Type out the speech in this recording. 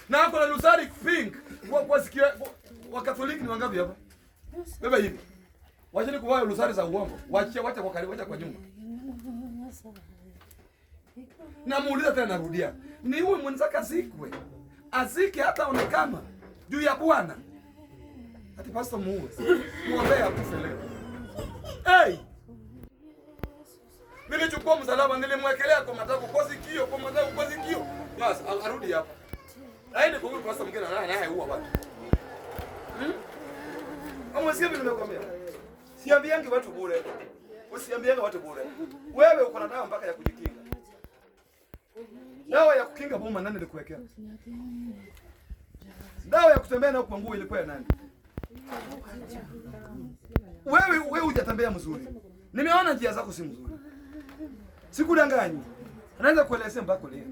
Na hapo na Lusari pink. Kwa sikio wa Katoliki ni wangapi hapa? Beba hivi. Wacheni kuvaa Lusari za uongo. Wacha kwa karibu, wacha kwa nyuma. Na muuliza tena, narudia. Ni uwe mwanzaka zikwe. Azike hata onekana juu ya Bwana. Ati pastor muue. Muombea akufe leo. Hey! Nilichukua msalaba nilimwekelea kwa matako kwa sikio, kwa matako kwa sikio. Basi arudi hapa. Aende kwa huyu pastor mwingine naye huwa watu. Amwasikia mimi nimekwambia. Siambiangi watu bure. Usiambiangi watu bure. Wewe uko na dawa mpaka ya kujikinga. Dawa ya kukinga boma nani alikuwekea? Dawa ya kutembea na kwa nguo ilikuwa ya nani? Wewe hujatembea mzuri. Nimeona njia zako si mzuri. Sikudanganyi. Anaweza kuelezea mpaka leo.